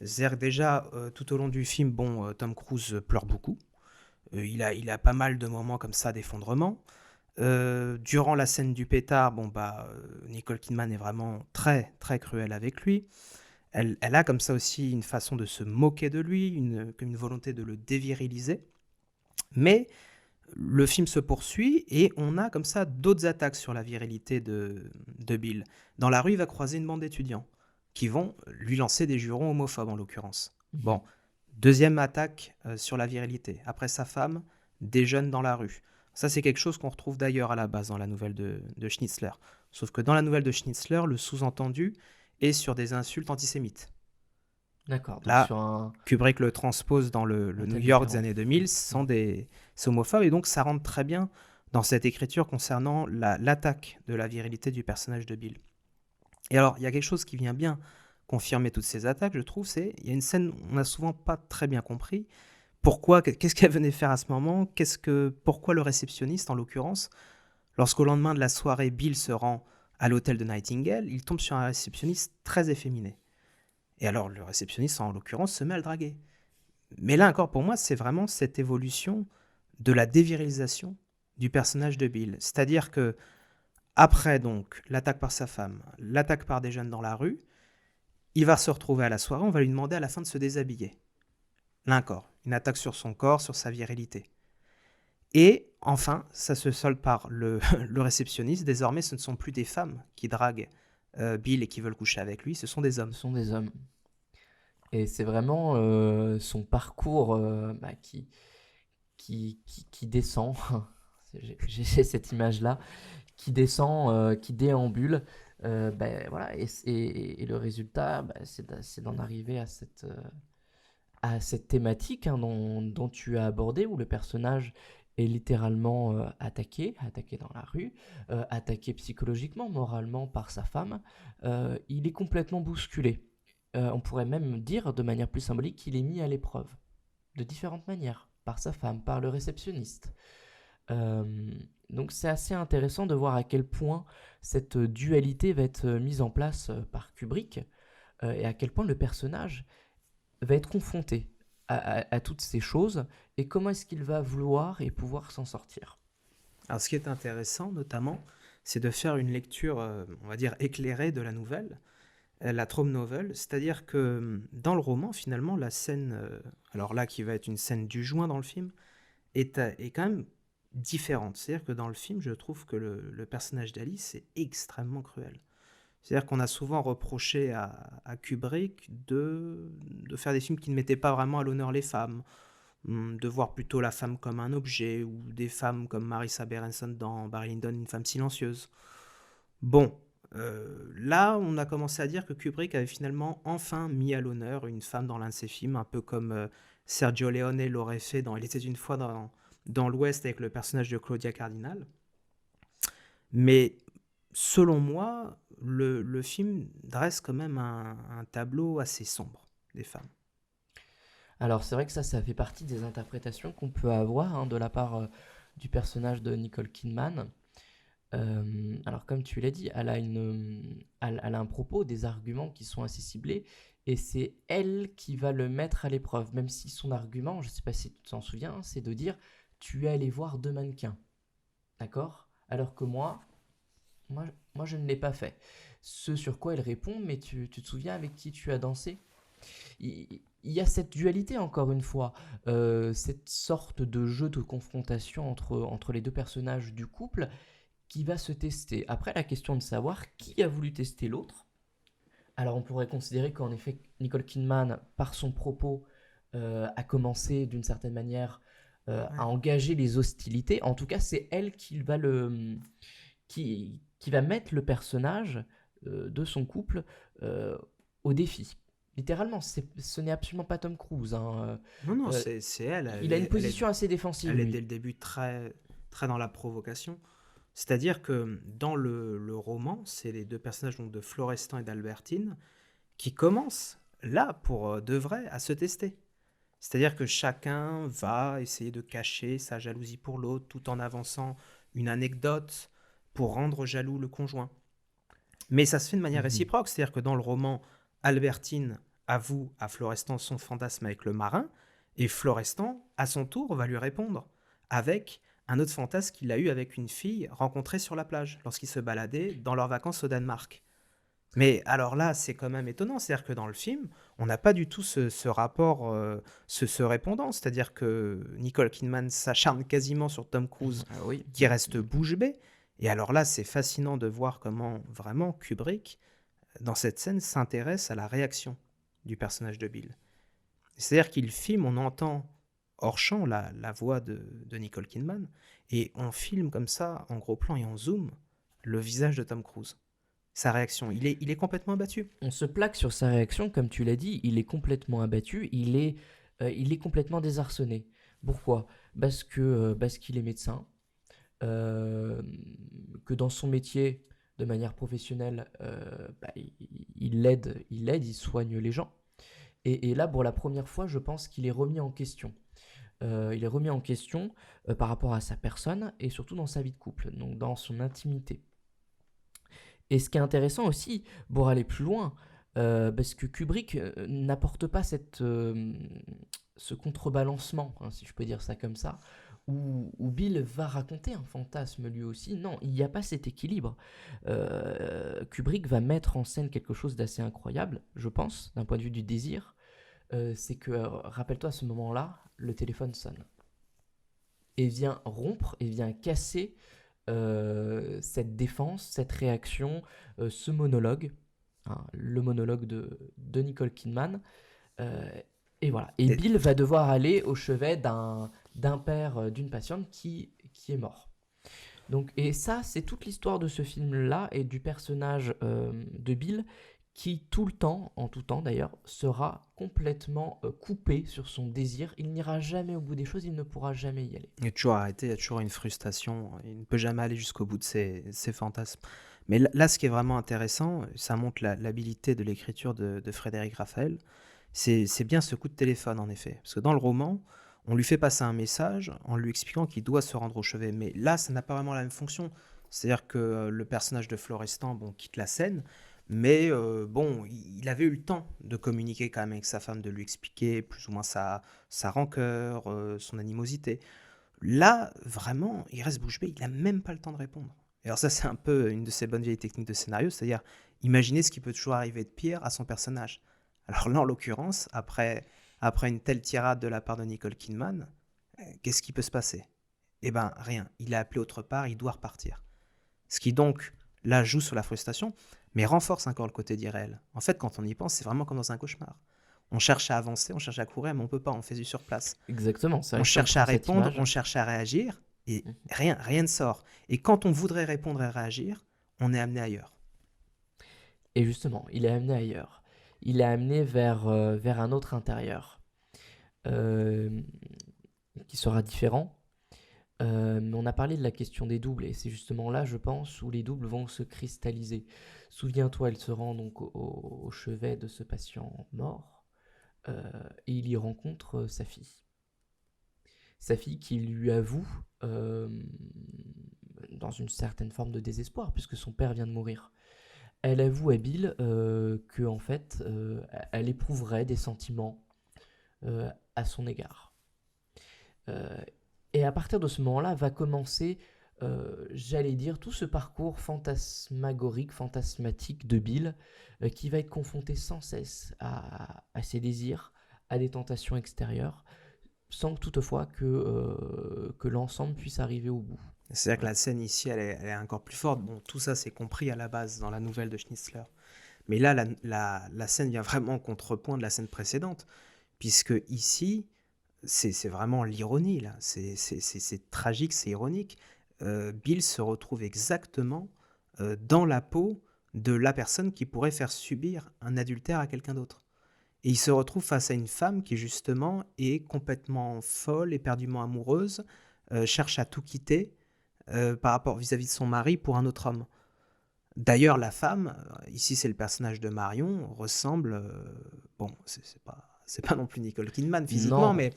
C'est-à-dire que déjà, tout au long du film, bon, Tom Cruise pleure beaucoup. Il a pas mal de moments comme ça d'effondrement. Durant la scène du pétard, bon, bah, Nicole Kidman est vraiment très, très cruelle avec lui. Elle a comme ça aussi une façon de se moquer de lui, une volonté de le déviriliser. Mais le film se poursuit et on a comme ça d'autres attaques sur la virilité de Bill. Dans la rue, il va croiser une bande d'étudiants qui vont lui lancer des jurons homophobes en l'occurrence. Mhm. Bon, deuxième attaque sur la virilité. Après sa femme, des jeunes dans la rue. Ça, c'est quelque chose qu'on retrouve d'ailleurs à la base dans la nouvelle de Schnitzler. Sauf que dans la nouvelle de Schnitzler, le sous-entendu est sur des insultes antisémites. D'accord, donc Là, sur Kubrick le transpose dans le un New thème York des différent. années 2000, Mm. c'est homophobe, et donc ça rentre très bien dans cette écriture concernant l'attaque de la virilité du personnage de Bill. Et alors, il y a quelque chose qui vient bien confirmer toutes ces attaques, je trouve, il y a une scène où on n'a souvent pas très bien compris pourquoi, qu'est-ce qu'elle venait faire à ce moment, pourquoi le réceptionniste, en l'occurrence, lorsqu'au lendemain de la soirée, Bill se rend à l'hôtel de Nightingale, il tombe sur un réceptionniste très efféminé. Et alors, le réceptionniste, en l'occurrence, se met à le draguer. Mais là encore, pour moi, c'est vraiment cette évolution de la dévirilisation du personnage de Bill. C'est-à-dire que après donc l'attaque par sa femme, l'attaque par des jeunes dans la rue, il va se retrouver à la soirée, on va lui demander à la fin de se déshabiller. Là encore, une attaque sur son corps, sur sa virilité. Et enfin, ça se solde par le réceptionniste. Désormais, ce ne sont plus des femmes qui draguent Bill et qui veulent coucher avec lui, ce sont des hommes. Ce sont des hommes. Et c'est vraiment son parcours qui descend. J'ai cette image-là, qui descend, qui déambule. Voilà, et le résultat, c'est d'en arriver à cette thématique hein, dont tu as abordé, où le personnage est littéralement attaqué dans la rue, attaqué psychologiquement, moralement par sa femme. Il est complètement bousculé. On pourrait même dire de manière plus symbolique qu'il est mis à l'épreuve, de différentes manières, par sa femme, par le réceptionniste. Euh, donc c'est assez intéressant de voir à quel point cette dualité va être mise en place par Kubrick et à quel point le personnage va être confronté à toutes ces choses et comment est-ce qu'il va vouloir et pouvoir s'en sortir. Alors, ce qui est intéressant, notamment, c'est de faire une lecture, on va dire, éclairée de la nouvelle, la Trome Novel, c'est-à-dire que dans le roman, finalement, la scène, alors là, qui va être une scène du joint dans le film, est quand même différente. C'est-à-dire que dans le film, je trouve que le personnage d'Alice est extrêmement cruel. C'est-à-dire qu'on a souvent reproché à Kubrick de faire des films qui ne mettaient pas vraiment à l'honneur les femmes, de voir plutôt la femme comme un objet, ou des femmes comme Marissa Berenson dans Barry Lyndon, une femme silencieuse. Bon, là, on a commencé à dire que Kubrick avait finalement enfin mis à l'honneur une femme dans l'un de ses films, un peu comme Sergio Leone l'aurait fait dans Il était une fois dans l'Ouest avec le personnage de Claudia Cardinal. Mais selon moi, le film dresse quand même un tableau assez sombre des femmes. Alors c'est vrai que ça fait partie des interprétations qu'on peut avoir hein, de la part du personnage de Nicole Kidman. Alors comme tu l'as dit, elle a un propos, des arguments qui sont assez ciblés, et c'est elle qui va le mettre à l'épreuve, même si son argument, je ne sais pas si tu t'en souviens, c'est de dire tu es allé voir deux mannequins, d'accord? Alors que moi, moi je ne l'ai pas fait. Ce sur quoi elle répond, mais tu te souviens avec qui tu as dansé? Il y a cette dualité encore une fois, cette sorte de jeu de confrontation entre les deux personnages du couple qui va se tester. Après, la question de savoir qui a voulu tester l'autre. Alors, on pourrait considérer qu'en effet, Nicole Kidman, par son propos, a commencé d'une certaine manière à Ouais. engager les hostilités. En tout cas, c'est elle qui va mettre le personnage de son couple euh, au défi. Littéralement, ce n'est absolument pas Tom Cruise. Hein. Non, non, Euh, c'est elle. il a une position assez défensive, Elle est dès lui. le début très, très dans la provocation. C'est-à-dire que dans le roman, c'est les deux personnages donc, de Florestan et d'Albertine qui commencent, là, pour de vrai, à se tester. C'est-à-dire que chacun va essayer de cacher sa jalousie pour l'autre tout en avançant une anecdote pour rendre jaloux le conjoint. Mais ça se fait de manière Mhm. réciproque, c'est-à-dire que dans le roman, Albertine avoue à Florestan son fantasme avec le marin, et Florestan, à son tour, va lui répondre avec un autre fantasme qu'il a eu avec une fille rencontrée sur la plage, lorsqu'ils se baladaient dans leurs vacances au Danemark. Mais alors là, c'est quand même étonnant, c'est-à-dire que dans le film, on n'a pas du tout ce rapport, ce répondant, c'est-à-dire que Nicole Kidman s'acharne quasiment sur Tom Cruise, Ah oui. qui reste bouche bée, et alors là, c'est fascinant de voir comment vraiment Kubrick, dans cette scène, s'intéresse à la réaction du personnage de Bill. C'est-à-dire qu'il filme, on entend hors champ la voix de Nicole Kidman, et on filme comme ça, en gros plan et en zoom, le visage de Tom Cruise. sa réaction. Il est complètement abattu. On se plaque sur sa réaction, comme tu l'as dit, il est complètement abattu, il est complètement désarçonné. Pourquoi? Parce qu'il est médecin, euh, que dans son métier, de manière professionnelle, il soigne les gens. Et là, pour la première fois, je pense qu'il est remis en question. Il est remis en question par rapport à sa personne et surtout dans sa vie de couple, donc dans son intimité. Et ce qui est intéressant aussi, pour aller plus loin, parce que Kubrick n'apporte pas ce contrebalancement, hein, si je peux dire ça comme ça, où Bill va raconter un fantasme lui aussi. Non, il n'y a pas cet équilibre. Kubrick va mettre en scène quelque chose d'assez incroyable, je pense, d'un point de vue du désir. C'est que, rappelle-toi, à ce moment-là, le téléphone sonne et vient rompre et vient casser cette défense, cette réaction, ce monologue, hein, le monologue de Nicole Kidman. Euh, et voilà. Et Et, Bill va devoir aller au chevet d'un père d'une patiente qui est mort. Donc, et ça, c'est toute l'histoire de ce film-là et du personnage de Bill qui, tout le temps, en tout temps d'ailleurs, sera complètement coupé sur son désir. Il n'ira jamais au bout des choses, il ne pourra jamais y aller. il est toujours arrêté, il y a toujours une frustration. Il ne peut jamais aller jusqu'au bout de ses fantasmes. Mais là, ce qui est vraiment intéressant, ça montre l'habilité de l'écriture de Frédéric Raphaël. C'est bien ce coup de téléphone, en effet. Parce que dans le roman, on lui fait passer un message en lui expliquant qu'il doit se rendre au chevet. Mais là, ça n'a pas vraiment la même fonction. C'est-à-dire que le personnage de Florestan, bon, quitte la scène, mais bon, il avait eu le temps de communiquer quand même avec sa femme, de lui expliquer plus ou moins sa rancœur, son animosité. Là, vraiment, il reste bouche bée, il n'a même pas le temps de répondre. Et alors ça, c'est un peu une de ces bonnes vieilles techniques de scénario, c'est-à-dire imaginer ce qui peut toujours arriver de pire à son personnage. Alors là, en l'occurrence, après une telle tirade de la part de Nicole Kidman, qu'est-ce qui peut se passer? Eh ben, rien. Il a appelé autre part, il doit repartir. Ce qui donc, là, joue sur la frustration, mais renforce encore le côté d'irréel. En fait, quand on y pense, c'est vraiment comme dans un cauchemar. On cherche à avancer, on cherche à courir, mais on ne peut pas, on fait du surplace. Exactement, c'est On vrai que si on cherche à prend cette répondre, image. on cherche à réagir, et Mhm. rien ne sort. Et quand on voudrait répondre et réagir, on est amené ailleurs. Et justement, il est amené ailleurs. Il est amené vers un autre intérieur euh, qui sera différent. Mais on a parlé de la question des doubles, et c'est justement là, je pense, où les doubles vont se cristalliser. Souviens-toi, il se rend donc au chevet de ce patient mort, euh, et il y rencontre sa fille. Sa fille qui lui avoue, euh, dans une certaine forme de désespoir, puisque son père vient de mourir, elle avoue à Bill que en fait, elle éprouverait des sentiments à son égard. Euh, et à partir de ce moment-là va commencer, j'allais dire, tout ce parcours fantasmagorique, fantasmatique de Bill, qui va être confronté sans cesse à ses désirs, à des tentations extérieures, sans toutefois que l'ensemble puisse arriver au bout. C'est-à-dire que Voilà. la scène ici, elle est encore plus forte. Bon, tout ça, c'est compris à la base dans la nouvelle de Schnitzler. Mais là, la scène vient vraiment en contrepoint de la scène précédente, puisque ici, c'est vraiment l'ironie, là. C'est tragique, c'est ironique. Bill se retrouve exactement dans la peau de la personne qui pourrait faire subir un adultère à quelqu'un d'autre. Et il se retrouve face à une femme qui, justement, est complètement folle, éperdument amoureuse, cherche à tout quitter par rapport vis-à-vis de son mari pour un autre homme. D'ailleurs, la femme, ici c'est le personnage de Marion, ressemble, bon, c'est pas non plus Nicole Kidman physiquement, Non,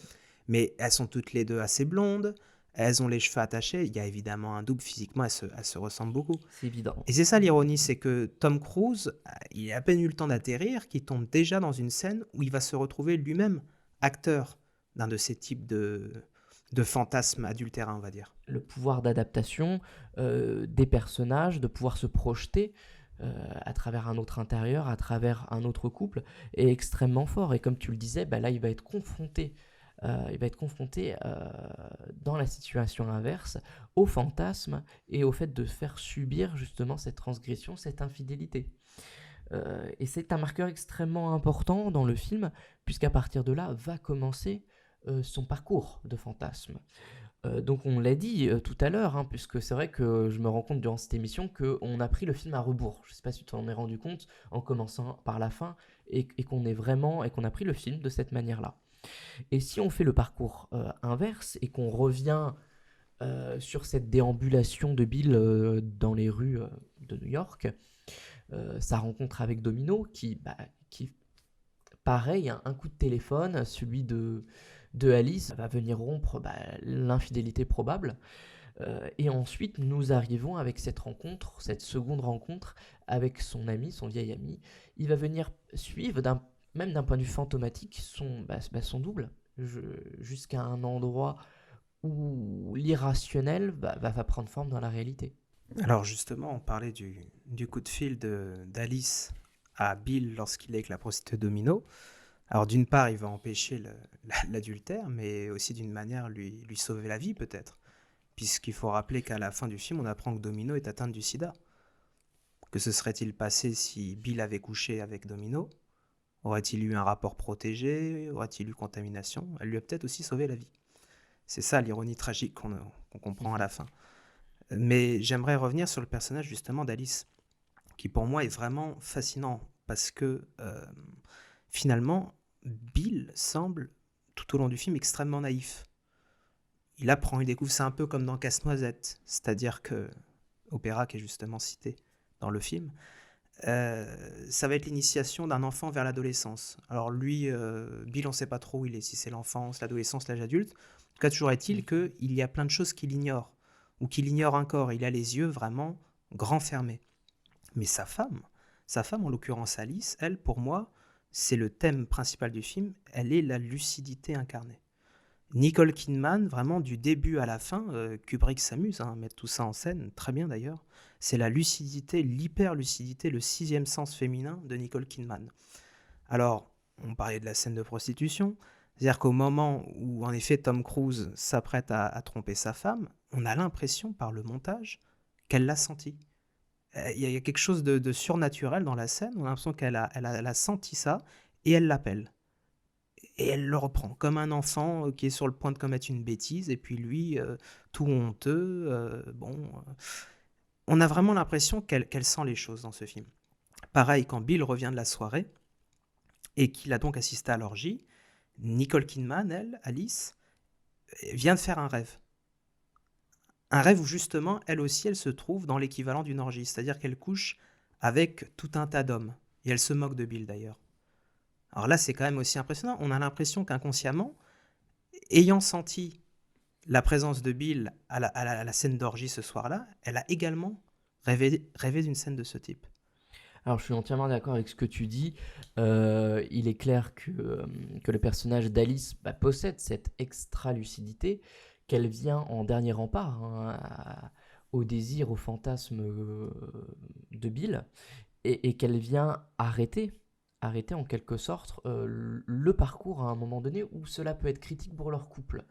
mais elles sont toutes les deux assez blondes, elles ont les cheveux attachés, il y a évidemment un double physiquement, elles se ressemblent beaucoup. c'est évident. Et c'est ça l'ironie, c'est que Tom Cruise, il a à peine eu le temps d'atterrir, qu'il tombe déjà dans une scène où il va se retrouver lui-même acteur d'un de ces types de fantasmes adultérins, on va dire. Le pouvoir d'adaptation des personnages, de pouvoir se projeter à travers un autre intérieur, à travers un autre couple, est extrêmement fort. Et comme tu le disais, bah là, il va être confronté dans la situation inverse au fantasme et au fait de faire subir justement cette transgression, cette infidélité. Et c'est un marqueur extrêmement important dans le film, puisqu'à partir de là va commencer son parcours de fantasme. Donc on l'a dit tout à l'heure, hein, puisque c'est vrai que je me rends compte durant cette émission qu'on a pris le film à rebours. Je ne sais pas si tu t'en es rendu compte en commençant par la fin et qu'on a pris le film de cette manière-là. Et si on fait le parcours inverse et qu'on revient sur cette déambulation de Bill dans les rues de New York, sa rencontre avec Domino qui pareil, un coup de téléphone, celui de Alice, va venir rompre l'infidélité probable. Et ensuite, nous arrivons avec cette rencontre, cette seconde rencontre avec son ami, son vieil ami. Il va venir suivre, même d'un point de vue fantomatique, son double, jusqu'à un endroit où l'irrationnel va prendre forme dans la réalité. Alors justement, on parlait du coup de fil d'Alice à Bill lorsqu'il est avec la prostituée Domino. Alors d'une part, il va empêcher l'adultère, mais aussi d'une manière lui sauver la vie peut-être. Puisqu'il faut rappeler qu'à la fin du film, on apprend que Domino est atteinte du sida. Que se serait-il passé si Bill avait couché avec Domino? Aurait-il eu un rapport protégé? Aurait-il eu contamination? Elle lui a peut-être aussi sauvé la vie. C'est ça l'ironie tragique qu'on comprend à la fin. Mais j'aimerais revenir sur le personnage justement d'Alice, qui pour moi est vraiment fascinant, parce que finalement, Bill semble, tout au long du film, extrêmement naïf. Il apprend, il découvre, c'est un peu comme dans Casse-Noisette, c'est-à-dire que, opéra qui est justement cité dans le film, ça va être l'initiation d'un enfant vers l'adolescence. Alors lui, Bill, on ne sait pas trop où il est, si c'est l'enfance, l'adolescence, l'âge adulte. En tout cas, toujours est-il qu'il y a plein de choses qu'il ignore, ou qu'il ignore encore. Il a les yeux vraiment grands fermés. Mais sa femme en l'occurrence Alice, elle, pour moi, c'est le thème principal du film, elle est la lucidité incarnée. Nicole Kidman, vraiment du début à la fin, Kubrick s'amuse à mettre tout ça en scène, très bien d'ailleurs, c'est la lucidité, l'hyper-lucidité, le sixième sens féminin de Nicole Kidman. Alors, on parlait de la scène de prostitution, c'est-à-dire qu'au moment où en effet Tom Cruise s'apprête à tromper sa femme, on a l'impression par le montage qu'elle l'a senti. Il y a quelque chose de surnaturel dans la scène, on a l'impression qu'elle a senti ça et elle l'appelle. Et elle le reprend comme un enfant qui est sur le point de commettre une bêtise, et puis lui, tout honteux, on a vraiment l'impression qu'elle sent les choses dans ce film. Pareil, quand Bill revient de la soirée, et qu'il a donc assisté à l'orgie, Nicole Kidman, elle, Alice, vient de faire un rêve. Un rêve où justement, elle aussi, elle se trouve dans l'équivalent d'une orgie, c'est-à-dire qu'elle couche avec tout un tas d'hommes. Et elle se moque de Bill d'ailleurs. Alors là, c'est quand même aussi impressionnant. On a l'impression qu'inconsciemment, ayant senti la présence de Bill à la scène d'orgie ce soir-là, elle a également rêvé d'une scène de ce type. Alors, je suis entièrement d'accord avec ce que tu dis. Il est clair que le personnage d'Alice possède cette extra-lucidité, qu'elle vient en dernier rempart, hein, au désir, au fantasme de Bill, et qu'elle vient arrêter en quelque sorte le parcours à un moment donné où cela peut être critique pour leur couple.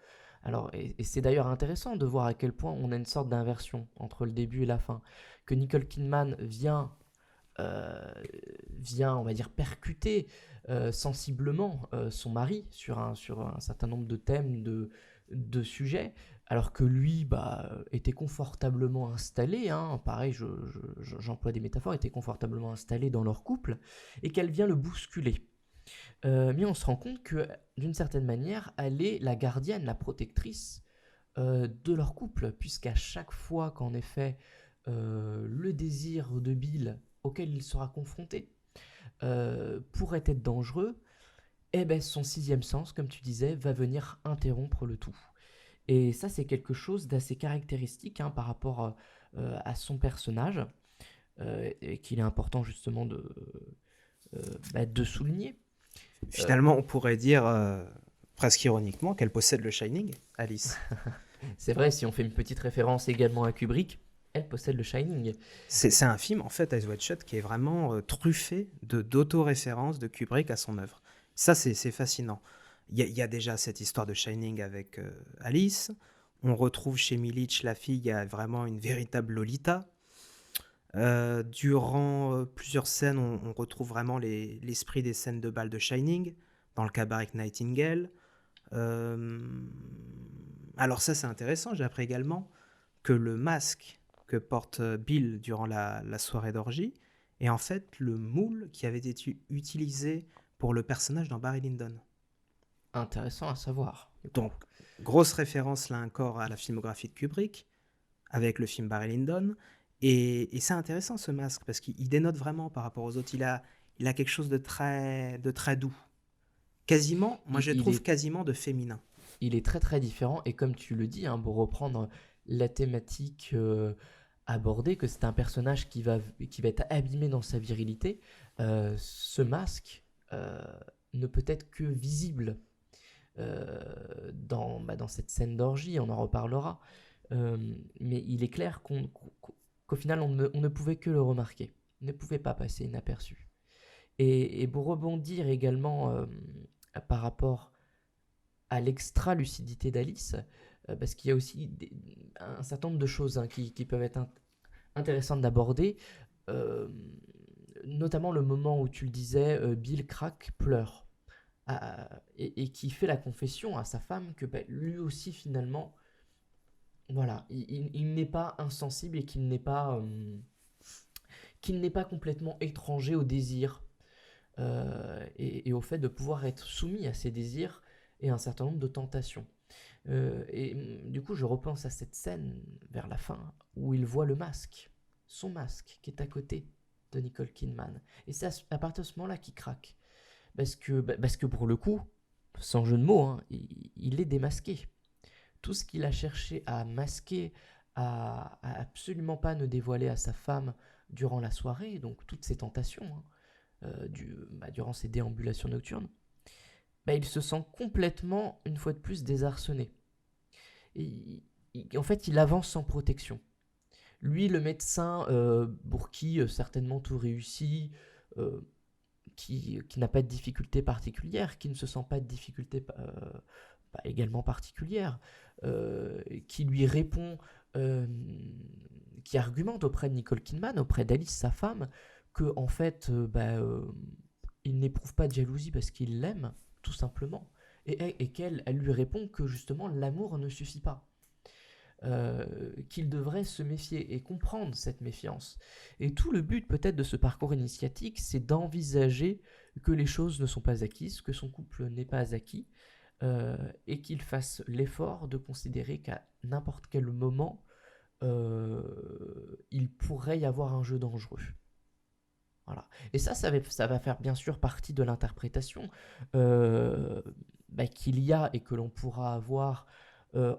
Alors, et c'est d'ailleurs intéressant de voir à quel point on a une sorte d'inversion entre le début et la fin. Que Nicole Kidman vient, on va dire, percuter sensiblement son mari sur un certain nombre de thèmes, de sujets, alors que lui était confortablement installé, hein, pareil, j'emploie des métaphores, était confortablement installé dans leur couple, et qu'elle vient le bousculer. Mais on se rend compte que, d'une certaine manière, elle est la gardienne, la protectrice de leur couple, puisqu'à chaque fois qu'en effet le désir de Bill auquel il sera confronté pourrait être dangereux, eh ben son sixième sens, comme tu disais, va venir interrompre le tout. Et ça, c'est quelque chose d'assez caractéristique, hein, par rapport à son personnage, et qu'il est important justement de souligner. Finalement, on pourrait dire, presque ironiquement, qu'elle possède le Shining, Alice. C'est vrai, si on fait une petite référence également à Kubrick, elle possède le Shining. C'est un film, en fait, Eyes Wide Shut, qui est vraiment truffé d'autoréférences de Kubrick à son œuvre. Ça, c'est fascinant. Il y a déjà cette histoire de Shining avec Alice. On retrouve chez Milic, la fille, il y a vraiment une véritable Lolita. Durant plusieurs scènes, on retrouve vraiment l'esprit des scènes de bal de Shining, dans le cabaret avec Nightingale. Euh, Alors ça, c'est intéressant. J'ai appris également que le masque que porte Bill durant la soirée d'orgie est en fait le moule qui avait été utilisé pour le personnage dans Barry Lyndon. Intéressant à savoir, du coup. Donc, grosse référence là encore à la filmographie de Kubrick, avec le film Barry Lyndon. Et c'est intéressant ce masque, parce qu'il dénote vraiment par rapport aux autres. Il a quelque chose de très doux. Quasiment, moi Il, je le il trouve est, quasiment de féminin. il est très très différent, et comme tu le dis, hein, pour reprendre la thématique abordée, que c'est un personnage qui va être abîmé dans sa virilité, ce masque euh, ne peut être que visible dans cette scène d'orgie, on en reparlera. Euh, mais il est clair qu'au final, on ne pouvait que le remarquer, on ne pouvait pas passer inaperçu. Et pour rebondir également par rapport à l'extra-lucidité d'Alice, parce qu'il y a aussi un certain nombre de choses hein, qui peuvent être intéressantes d'aborder, euh, notamment le moment où tu le disais, Bill craque, pleure, et qui fait la confession à sa femme que bah, lui aussi finalement, voilà, il n'est pas insensible et qu'il n'est pas complètement étranger au désir et au fait de pouvoir être soumis à ses désirs et à un certain nombre de tentations. Du coup, je repense à cette scène vers la fin où il voit le masque, son masque qui est à côté de Nicole Kidman. Et c'est à partir de ce moment-là qu'il craque. Parce que pour le coup, sans jeu de mots, hein, il est démasqué. Tout ce qu'il a cherché à masquer, à absolument pas ne dévoiler à sa femme durant la soirée, donc toutes ses tentations, hein, durant ses déambulations nocturnes, bah, il se sent complètement, une fois de plus, désarçonné. Et en fait, il avance sans protection. Lui, le médecin, pour qui certainement tout réussit, euh, qui n'a pas de difficulté particulière, qui ne se sent pas de difficulté également particulière, qui lui répond, euh, qui argumente auprès de Nicole Kidman, auprès d'Alice, sa femme, que en fait, il n'éprouve pas de jalousie parce qu'il l'aime, tout simplement, et qu'elle elle lui répond que justement l'amour ne suffit pas. Qu'il devrait se méfier et comprendre cette méfiance. Et tout le but peut-être de ce parcours initiatique, c'est d'envisager que les choses ne sont pas acquises, que son couple n'est pas acquis, et qu'il fasse l'effort de considérer qu'à n'importe quel moment, il pourrait y avoir un jeu dangereux. Voilà. Et ça va faire bien sûr partie de l'interprétation euh, qu'il y a et que l'on pourra avoir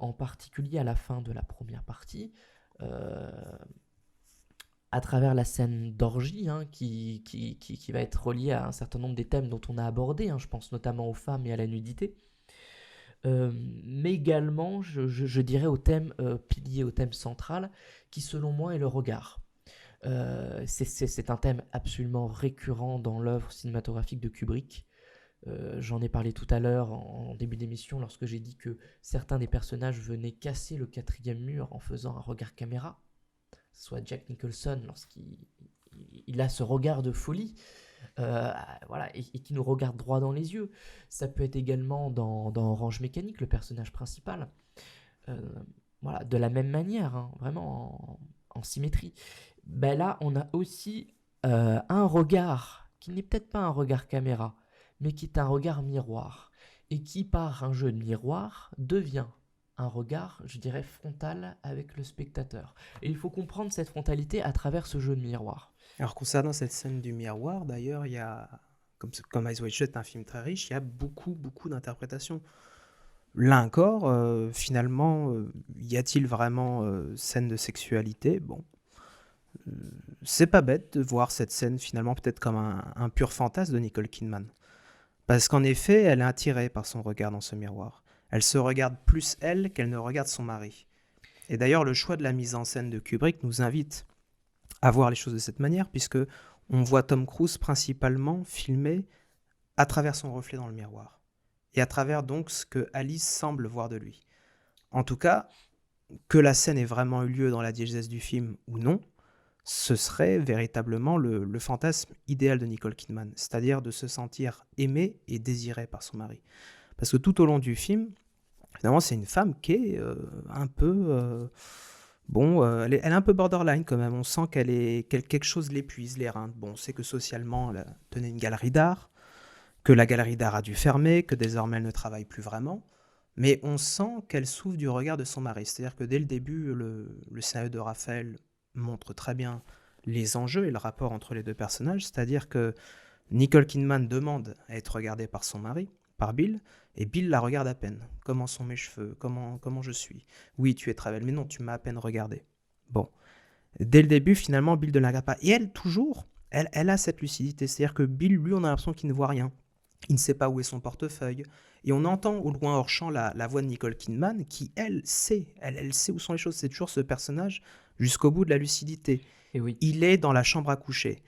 en particulier à la fin de la première partie, euh, à travers la scène d'orgie hein, qui va être reliée à un certain nombre des thèmes dont on a abordé, hein, je pense notamment aux femmes et à la nudité, mais également, je dirais, au thème pilier, au thème central, qui selon moi est le regard. C'est un thème absolument récurrent dans l'œuvre cinématographique de Kubrick. J'en ai parlé tout à l'heure en début d'émission lorsque j'ai dit que certains des personnages venaient casser le quatrième mur en faisant un regard caméra. Soit Jack Nicholson lorsqu'il a ce regard de folie, voilà, et qui nous regarde droit dans les yeux. Ça peut être également dans Orange Mécanique, le personnage principal. Euh, voilà, de la même manière, hein, vraiment en symétrie. Ben là, on a aussi un regard qui n'est peut-être pas un regard caméra, mais qui est un regard miroir, et qui, par un jeu de miroir, devient un regard, je dirais, frontal avec le spectateur. Et il faut comprendre cette frontalité à travers ce jeu de miroir. Alors concernant cette scène du miroir, d'ailleurs, il y a, comme Eyes Wide Shut est un film très riche, il y a beaucoup, beaucoup d'interprétations. Là encore, finalement, y a-t-il vraiment scène de sexualité? Bon, euh, c'est pas bête de voir cette scène finalement peut-être comme un pur fantasme de Nicole Kidman. Parce qu'en effet, elle est attirée par son regard dans ce miroir. Elle se regarde plus elle qu'elle ne regarde son mari. Et d'ailleurs, le choix de la mise en scène de Kubrick nous invite à voir les choses de cette manière, puisque on voit Tom Cruise principalement filmé à travers son reflet dans le miroir, et à travers donc ce que Alice semble voir de lui. En tout cas, que la scène ait vraiment eu lieu dans la diégèse du film ou non, ce serait véritablement le fantasme idéal de Nicole Kidman, c'est-à-dire de se sentir aimée et désirée par son mari. Parce que tout au long du film, finalement, c'est une femme qui est un peu... elle est un peu borderline quand même. On sent quelque chose l'épuise, les reins. Bon, on sait que socialement, elle tenait une galerie d'art, que la galerie d'art a dû fermer, que désormais elle ne travaille plus vraiment. Mais on sent qu'elle souffre du regard de son mari. C'est-à-dire que dès le début, le scénario de Raphaël montre très bien les enjeux et le rapport entre les deux personnages. C'est-à-dire que Nicole Kidman demande à être regardée par son mari, par Bill, et Bill la regarde à peine. Comment sont mes cheveux? Comment je suis? Oui, tu es très belle, mais non, tu m'as à peine regardé. Bon. Dès le début, finalement, Bill ne la regarde pas. Et elle, toujours, elle a cette lucidité. C'est-à-dire que Bill, lui, on a l'impression qu'il ne voit rien. Il ne sait pas où est son portefeuille. Et on entend au loin hors champ la voix de Nicole Kidman qui, elle, sait. Elle sait où sont les choses. C'est toujours ce personnage jusqu'au bout de la lucidité. Et oui. Il est dans la chambre à coucher.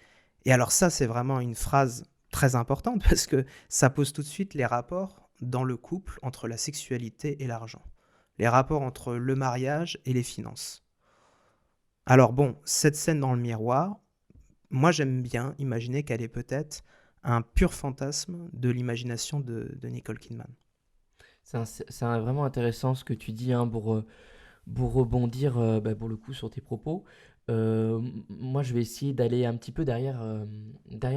Et alors ça, c'est vraiment une phrase très importante parce que ça pose tout de suite les rapports dans le couple entre la sexualité et l'argent. Les rapports entre le mariage et les finances. Alors bon, cette scène dans le miroir, moi j'aime bien imaginer qu'elle est peut-être un pur fantasme de l'imagination de Nicole Kidman. Vraiment intéressant ce que tu dis, hein, pour rebondir pour le coup sur tes propos. Moi, je vais essayer d'aller un petit peu derrière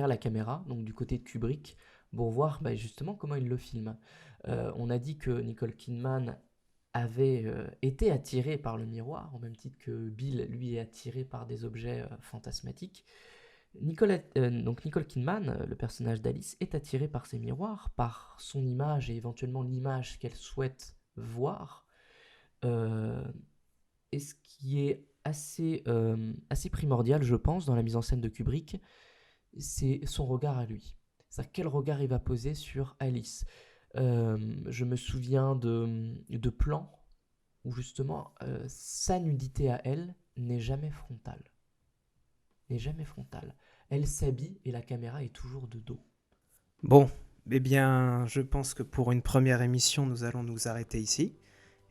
la caméra, donc du côté de Kubrick, pour voir justement comment il le filme. On a dit que Nicole Kidman avait été attirée par le miroir, au même titre que Bill, lui, est attiré par des objets fantasmatiques. Donc Nicole Kidman, le personnage d'Alice, est attirée par ces miroirs, par son image et éventuellement l'image qu'elle souhaite voir. Euh, et ce qui est assez primordial, je pense, dans la mise en scène de Kubrick, c'est son regard à lui. C'est-à-dire quel regard il va poser sur Alice. Je me souviens de plans où justement sa nudité à elle n'est jamais frontale. N'est jamais frontale. Elle s'habille et la caméra est toujours de dos. Bon, eh bien, je pense que pour une première émission, nous allons nous arrêter ici.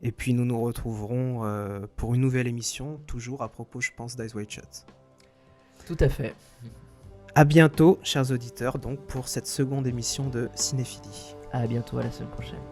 Et puis nous nous retrouverons pour une nouvelle émission, toujours à propos, je pense, d'Eyes Wide Shut. Tout à fait. À bientôt, chers auditeurs, donc pour cette seconde émission de Cinéphilie. À bientôt, à la semaine prochaine.